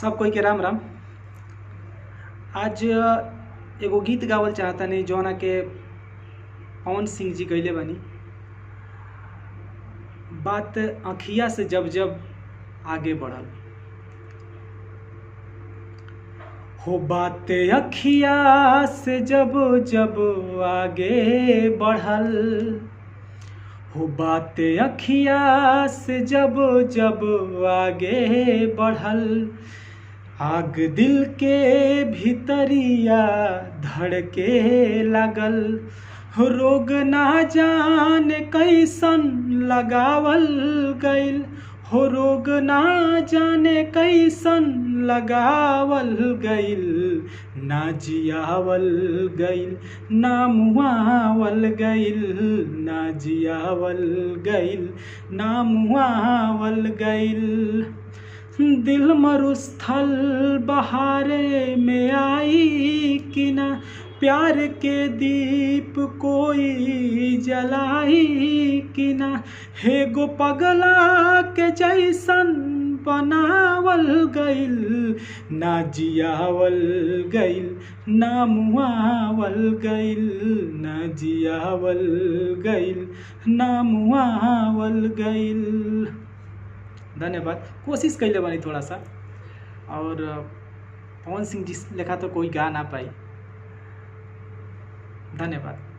सब कोई के राम राम। आज एगो गीत गावल चाहतानी जौना के पवन सिंह जी गईले बानी। बात अखिया से जब जब आगे बढ़ल हो, बात अखिया से जब जब आगे बढ़ल हो, बात अखिया से जब जब आगे बढ़ल, आग दिल के भीतरिया धड़के लगल हो, रोग ना जाने कैसन लगावल गइल हो, रोग ना जाने कैसन लगावल गइल, ना जियावल गइल ना मुआवल गइल, ना जियावल गइल ना मुआवल गइल। दिल मरुस्थल बहारे में आई कि ना, प्यार के दीप कोई जलाई कि ना, हे गो पगला के जैसन बनावल गइल, ना जियावल गइल ना मुआवल गइल, ना जियावल गइल ना मुआवल गइल। धन्यवाद। कोशिश कैले बानी थोड़ा सा, और पवन सिंह जी लेखा तो कोई गा ना पाई। धन्यवाद।